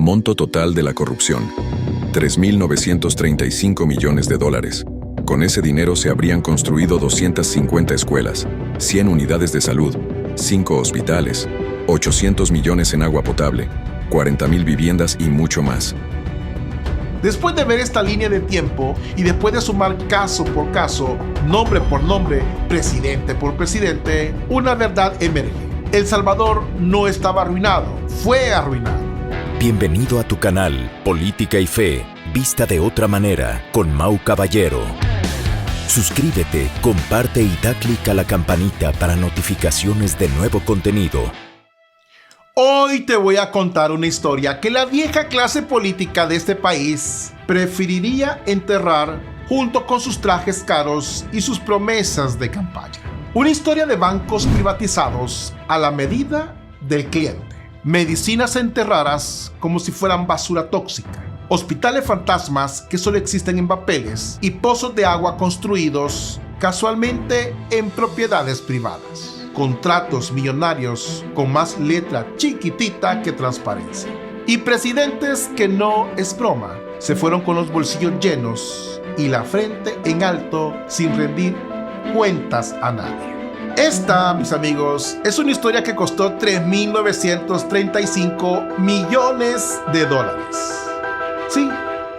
Monto total de la corrupción: $3.935 millones. Con ese dinero se habrían construido 250 escuelas, 100 unidades de salud, 5 hospitales, 800 millones en agua potable, 40.000 viviendas y mucho más. Después de ver esta línea de tiempo y después de sumar caso por caso, nombre por nombre, presidente por presidente, una verdad emerge: El Salvador no estaba arruinado, fue arruinado. Bienvenido a tu canal Política y Fe, vista de otra manera, con Mau Caballero. Suscríbete, comparte y da clic a la campanita para notificaciones de nuevo contenido. Hoy te voy a contar una historia que la vieja clase política de este país preferiría enterrar junto con sus trajes caros y sus promesas de campaña. Una historia de bancos privatizados a la medida del cliente. Medicinas enterradas como si fueran basura tóxica. Hospitales fantasmas que solo existen en papeles y pozos de agua construidos casualmente en propiedades privadas. Contratos millonarios con más letra chiquitita que transparencia. Y presidentes que no es broma, se fueron con los bolsillos llenos y la frente en alto sin rendir cuentas a nadie. Esta, mis amigos, es una historia que costó $3.935 millones. Sí,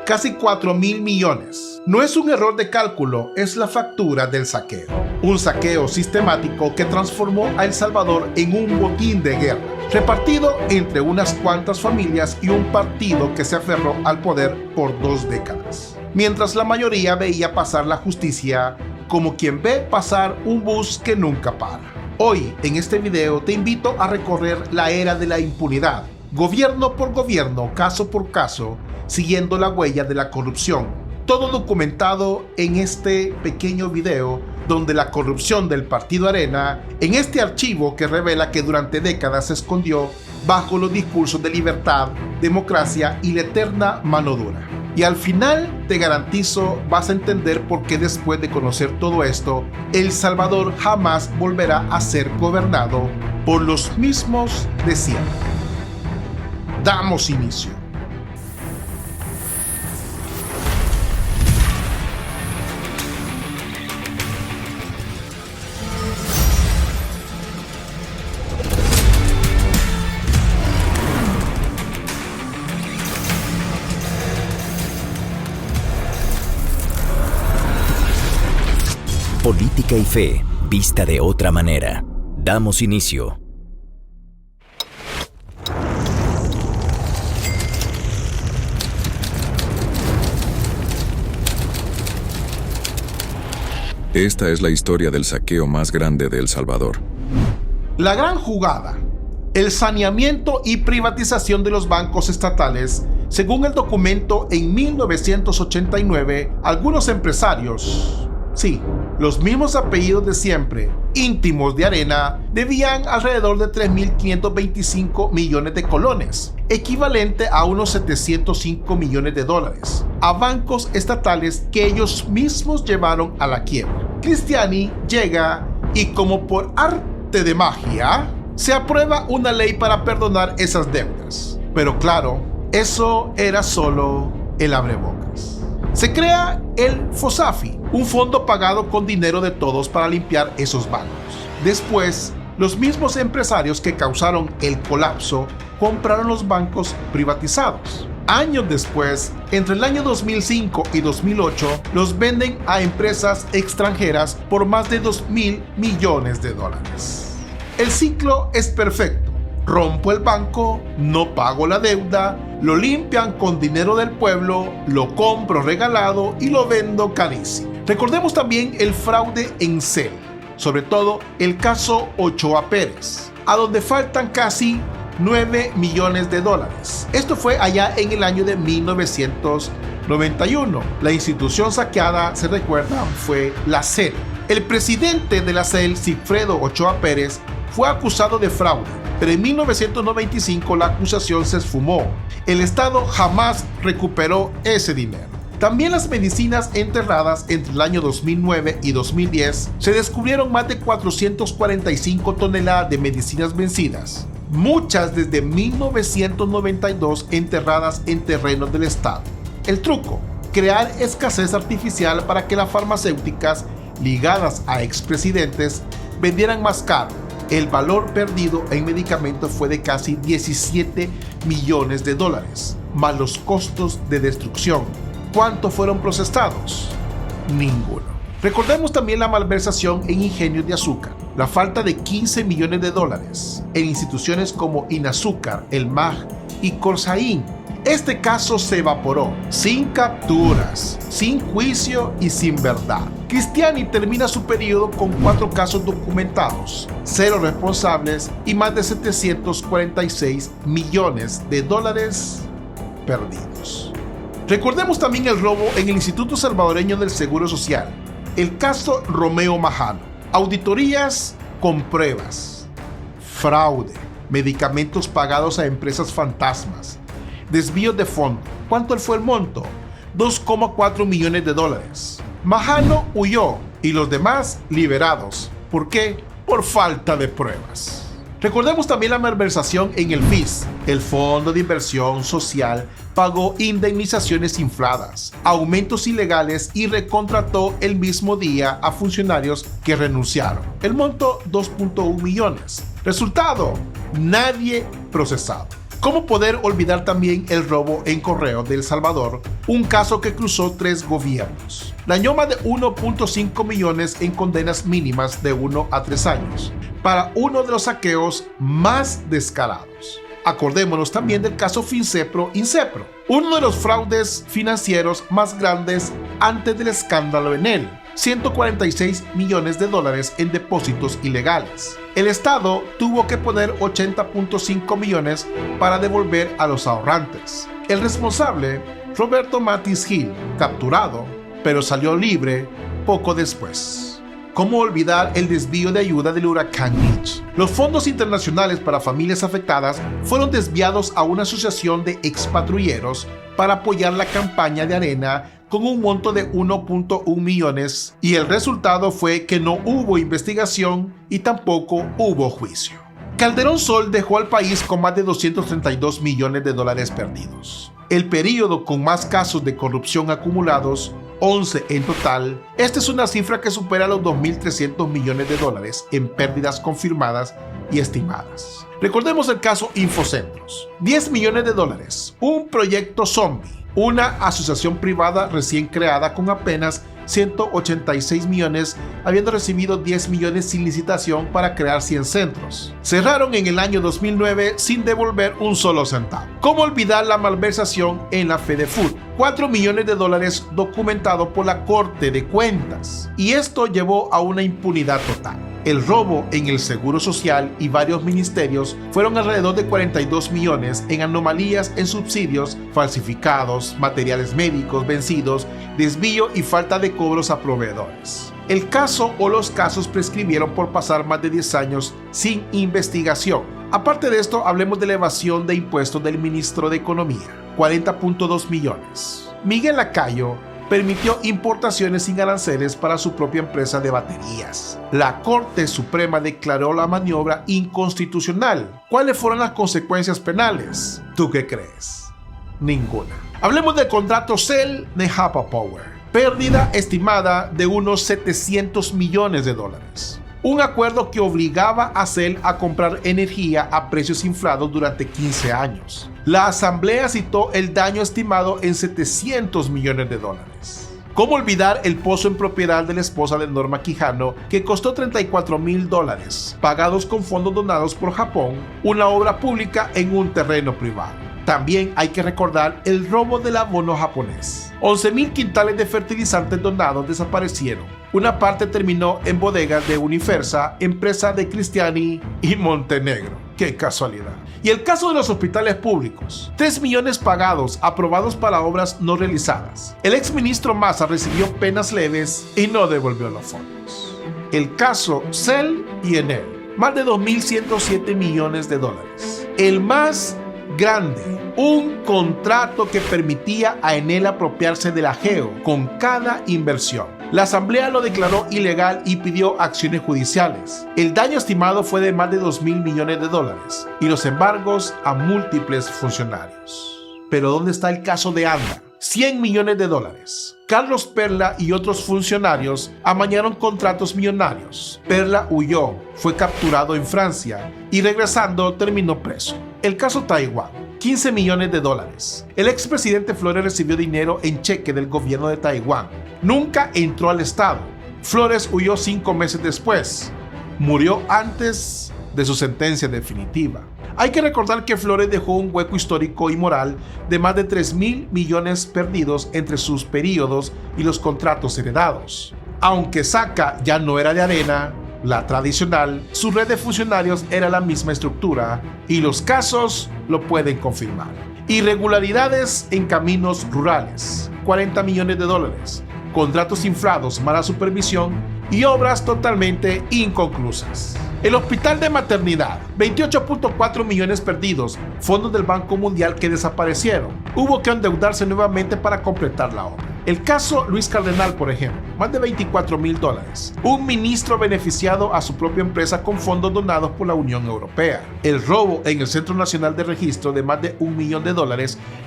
casi 4.000 millones. No es un error de cálculo, es la factura del saqueo. Un saqueo sistemático que transformó a El Salvador en un botín de guerra, repartido entre unas cuantas familias y un partido que se aferró al poder por 2 décadas. Mientras la mayoría veía pasar la justicia como quien ve pasar un bus que nunca para. Hoy, en este video, te invito a recorrer la era de la impunidad, gobierno por gobierno, caso por caso, siguiendo la huella de la corrupción. Todo documentado en este pequeño video, donde la corrupción del Partido Arena, en este archivo que revela que durante décadas se escondió bajo los discursos de libertad, democracia y la eterna mano dura. Y al final te garantizo vas a entender por qué después de conocer todo esto, El Salvador jamás volverá a ser gobernado por los mismos de siempre. Damos inicio. Política y Fe, vista de otra manera. Damos inicio. Esta es la historia del saqueo más grande de El Salvador. La gran jugada, el saneamiento y privatización de los bancos estatales. Según el documento, en 1989, algunos empresarios, sí, los mismos apellidos de siempre, íntimos de Arena, debían alrededor de 3.525 millones de colones, equivalente a unos $705 millones, a bancos estatales que ellos mismos llevaron a la quiebra. Cristiani llega y, como por arte de magia, se aprueba una ley para perdonar esas deudas. Pero claro, eso era solo el abrebocas. Se crea el FOSAFI, un fondo pagado con dinero de todos para limpiar esos bancos. Después, los mismos empresarios que causaron el colapso compraron los bancos privatizados. Años después, entre el año 2005 y 2008, los venden a empresas extranjeras por más de $2.000 millones. El ciclo es perfecto. Rompo el banco, no pago la deuda, lo limpian con dinero del pueblo, lo compro regalado y lo vendo carísimo. Recordemos también el fraude en serie, sobre todo el caso Ochoa Pérez, a donde faltan casi $9 millones. Esto fue allá en el año de 1991. La institución saqueada, se recuerda, fue la CEL. El presidente de la CEL, Sigfredo Ochoa Pérez, fue acusado de fraude, pero en 1995 la acusación se esfumó. El Estado jamás recuperó ese dinero. También las medicinas enterradas entre el año 2009 y 2010, se descubrieron más de 445 toneladas de medicinas vencidas, muchas desde 1992 enterradas en terrenos del Estado. El truco: crear escasez artificial para que las farmacéuticas ligadas a expresidentes vendieran más caro. El valor perdido en medicamentos fue de casi 17 millones de dólares, más los costos de destrucción. ¿Cuántos fueron procesados? Ninguno. Recordemos también la malversación en ingenios de azúcar, la falta de 15 millones de dólares en instituciones como Inazúcar, el MAG y Corsaín. Este caso se evaporó, sin capturas, sin juicio y sin verdad. Cristiani termina su periodo con 4 casos documentados, 0 responsables y más de 746 millones de dólares perdidos. Recordemos también el robo en el Instituto Salvadoreño del Seguro Social, el caso Romeo Majano, auditorías con pruebas, fraude, medicamentos pagados a empresas fantasmas, desvíos de fondos. ¿Cuánto fue el monto? 2,4 millones de dólares. Majano huyó y los demás liberados. ¿Por qué? Por falta de pruebas. Recordemos también la malversación en el FIS. El Fondo de Inversión Social pagó indemnizaciones infladas, aumentos ilegales y recontrató el mismo día a funcionarios que renunciaron. El monto, 2.1 millones. Resultado: nadie procesado. ¿Cómo poder olvidar también el robo en correo de El Salvador? Un caso que cruzó 3 gobiernos. Dañó más de 1.5 millones en condenas mínimas de 1 a 3 años, para uno de los saqueos más descarados. Acordémonos también del caso Fincepro-Incepro, uno de los fraudes financieros más grandes antes del escándalo Enel. 146 millones de dólares en depósitos ilegales. El Estado tuvo que poner 80.5 millones para devolver a los ahorrantes. El responsable, Roberto Matis Gil, capturado, pero salió libre poco después. ¿Cómo olvidar el desvío de ayuda del huracán Mitch? Los fondos internacionales para familias afectadas fueron desviados a una asociación de expatrulleros para apoyar la campaña de Arena con un monto de 1.1 millones, y el resultado fue que no hubo investigación y tampoco hubo juicio. Calderón Sol dejó al país con más de 232 millones de dólares perdidos. El periodo con más casos de corrupción acumulados, 11 en total. Esta es una cifra que supera los 2.300 millones de dólares en pérdidas confirmadas y estimadas. Recordemos el caso Infocentros. 10 millones de dólares, un proyecto zombie, una asociación privada recién creada con apenas 186 millones, habiendo recibido 10 millones sin licitación para crear 100 centros. Cerraron en el año 2009 sin devolver un solo centavo. ¿Cómo olvidar la malversación en la Fedefood? 4 millones de dólares documentado por la Corte de Cuentas. Y esto llevó a una impunidad total. El robo en el Seguro Social y varios ministerios fueron alrededor de 42 millones en anomalías en subsidios, falsificados, materiales médicos vencidos, desvío y falta de cobros a proveedores. El caso o los casos prescribieron por pasar más de 10 años sin investigación. Aparte de esto, hablemos de la evasión de impuestos del ministro de Economía, 40.2 millones. Miguel Lacayo permitió importaciones sin aranceles para su propia empresa de baterías. La Corte Suprema declaró la maniobra inconstitucional. ¿Cuáles fueron las consecuencias penales? ¿Tú qué crees? Ninguna. Hablemos del contrato CEL de Japa Power. Pérdida estimada de unos 700 millones de dólares. Un acuerdo que obligaba a CEL a comprar energía a precios inflados durante 15 años. La Asamblea citó el daño estimado en 700 millones de dólares. ¿Cómo olvidar el pozo en propiedad de la esposa de Norma Quijano, que costó 34 mil dólares, pagados con fondos donados por Japón, una obra pública en un terreno privado? También hay que recordar el robo del abono japonés. 11.000 quintales de fertilizantes donados desaparecieron. Una parte terminó en bodegas de Unifersa, empresa de Cristiani y Montenegro. ¡Qué casualidad! Y el caso de los hospitales públicos. 3 millones pagados, aprobados para obras no realizadas. El exministro Massa recibió penas leves y no devolvió los fondos. El caso CEL y Enel. Más de 2.107 millones de dólares. El más grande, un contrato que permitía a Enel apropiarse del ajeo con cada inversión. La asamblea lo declaró ilegal y pidió acciones judiciales. El daño estimado fue de más de $2.000 millones y los embargos a múltiples funcionarios. Pero ¿dónde está el caso de ANDA? $100 millones. Carlos Perla y otros funcionarios amañaron contratos millonarios. Perla huyó, fue capturado en Francia y regresando terminó preso. El caso Taiwán. $15 millones. El expresidente Flores recibió dinero en cheque del gobierno de Taiwán. Nunca entró al estado. Flores huyó 5 meses después. Murió antes de su sentencia definitiva. Hay que recordar que Flores dejó un hueco histórico y moral de más de $3.000 millones perdidos entre sus periodos y los contratos heredados. Aunque Saca ya no era de arena, la tradicional, su red de funcionarios era la misma estructura y los casos lo pueden confirmar. Irregularidades en caminos rurales, $40 millones, contratos inflados, mala supervisión y obras totalmente inconclusas. El hospital de maternidad, 28.4 millones perdidos, fondos del Banco Mundial que desaparecieron. Hubo que endeudarse nuevamente para completar la obra. El caso Luis Cardenal, por ejemplo, más de $24.000. Un ministro beneficiado a su propia empresa con fondos donados por la Unión Europea. El robo en el Centro Nacional de Registro de más de $1 millón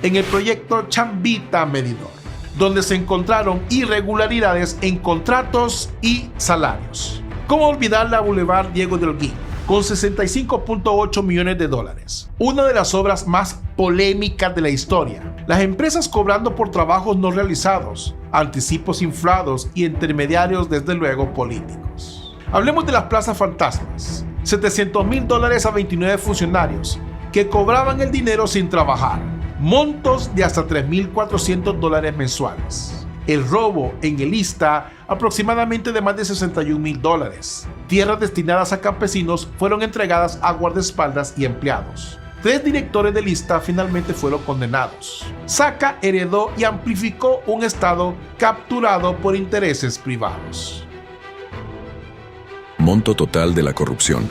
en el proyecto Chambita Medidor, donde se encontraron irregularidades en contratos y salarios. ¿Cómo olvidar la Boulevard Diego de Holguín? Con $65.8 millones. Una de las obras más polémicas de la historia. Las empresas cobrando por trabajos no realizados, anticipos inflados y intermediarios desde luego políticos. Hablemos de las plazas fantasmas. $700.000 a 29 funcionarios que cobraban el dinero sin trabajar. Montos de hasta $3.400 mensuales. El robo en el ISSSTA, aproximadamente de más de $61.000. Tierras destinadas a campesinos fueron entregadas a guardaespaldas y empleados. 3 directores del ISSSTA finalmente fueron condenados. Saca heredó y amplificó un Estado capturado por intereses privados. Monto total de la corrupción: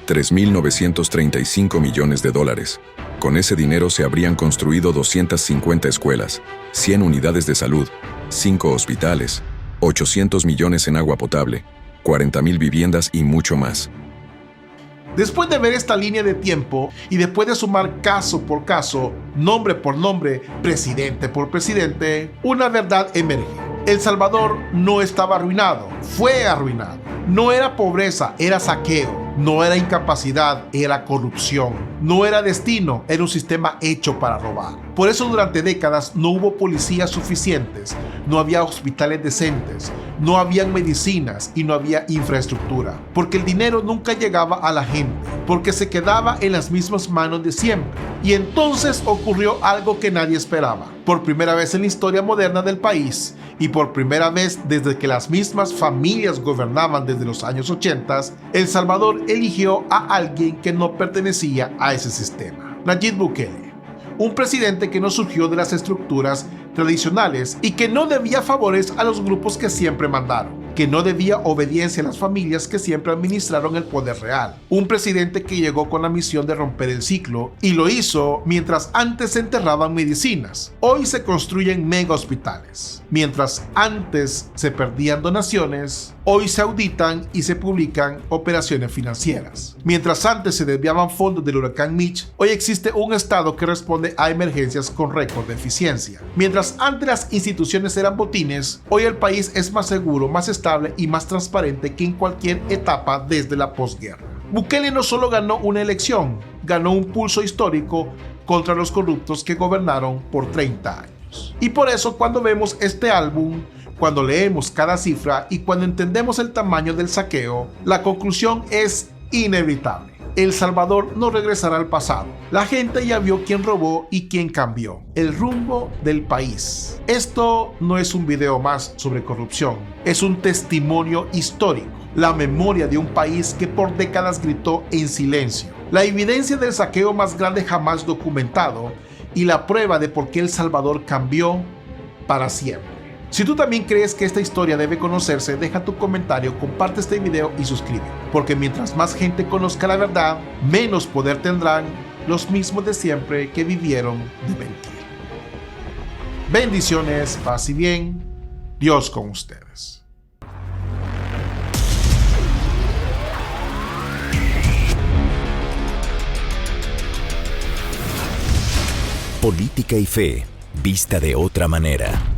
$3.935 millones. Con ese dinero se habrían construido 250 escuelas, 100 unidades de salud, 5 hospitales, 800 millones en agua potable, 40.000 viviendas y mucho más. Después de ver esta línea de tiempo y después de sumar caso por caso, nombre por nombre, presidente por presidente, una verdad emerge. El Salvador no estaba arruinado, fue arruinado. No era pobreza, era saqueo. No era incapacidad, era corrupción. No era destino, era un sistema hecho para robar. Por eso durante décadas no hubo policías suficientes, no había hospitales decentes, no habían medicinas y no había infraestructura. Porque el dinero nunca llegaba a la gente, porque se quedaba en las mismas manos de siempre. Y entonces ocurrió algo que nadie esperaba. Por primera vez en la historia moderna del país, y por primera vez desde que las mismas familias gobernaban desde los años 80, El Salvador eligió a alguien que no pertenecía a ese sistema. Nayib Bukele, un presidente que no surgió de las estructuras tradicionales y que no debía favores a los grupos que siempre mandaron, que no debía obediencia a las familias que siempre administraron el poder real. Un presidente que llegó con la misión de romper el ciclo y lo hizo mientras antes se enterraban medicinas. Hoy se construyen mega hospitales. Mientras antes se perdían donaciones, hoy se auditan y se publican operaciones financieras. Mientras antes se desviaban fondos del huracán Mitch, hoy existe un Estado que responde a emergencias con récord de eficiencia. Mientras antes las instituciones eran botines, hoy el país es más seguro, más estable y más transparente que en cualquier etapa desde la posguerra. Bukele no solo ganó una elección, ganó un pulso histórico contra los corruptos que gobernaron por 30 años. Y por eso cuando vemos este álbum, cuando leemos cada cifra y cuando entendemos el tamaño del saqueo, la conclusión es inevitable. El Salvador no regresará al pasado. La gente ya vio quién robó y quién cambió el rumbo del país. Esto no es un video más sobre corrupción, es un testimonio histórico, la memoria de un país que por décadas gritó en silencio, la evidencia del saqueo más grande jamás documentado y la prueba de por qué El Salvador cambió para siempre. Si tú también crees que esta historia debe conocerse, deja tu comentario, comparte este video y suscríbete, porque mientras más gente conozca la verdad, menos poder tendrán los mismos de siempre que vivieron de mentir. Bendiciones, paz y bien, Dios con ustedes. Política y Fe, vista de otra manera.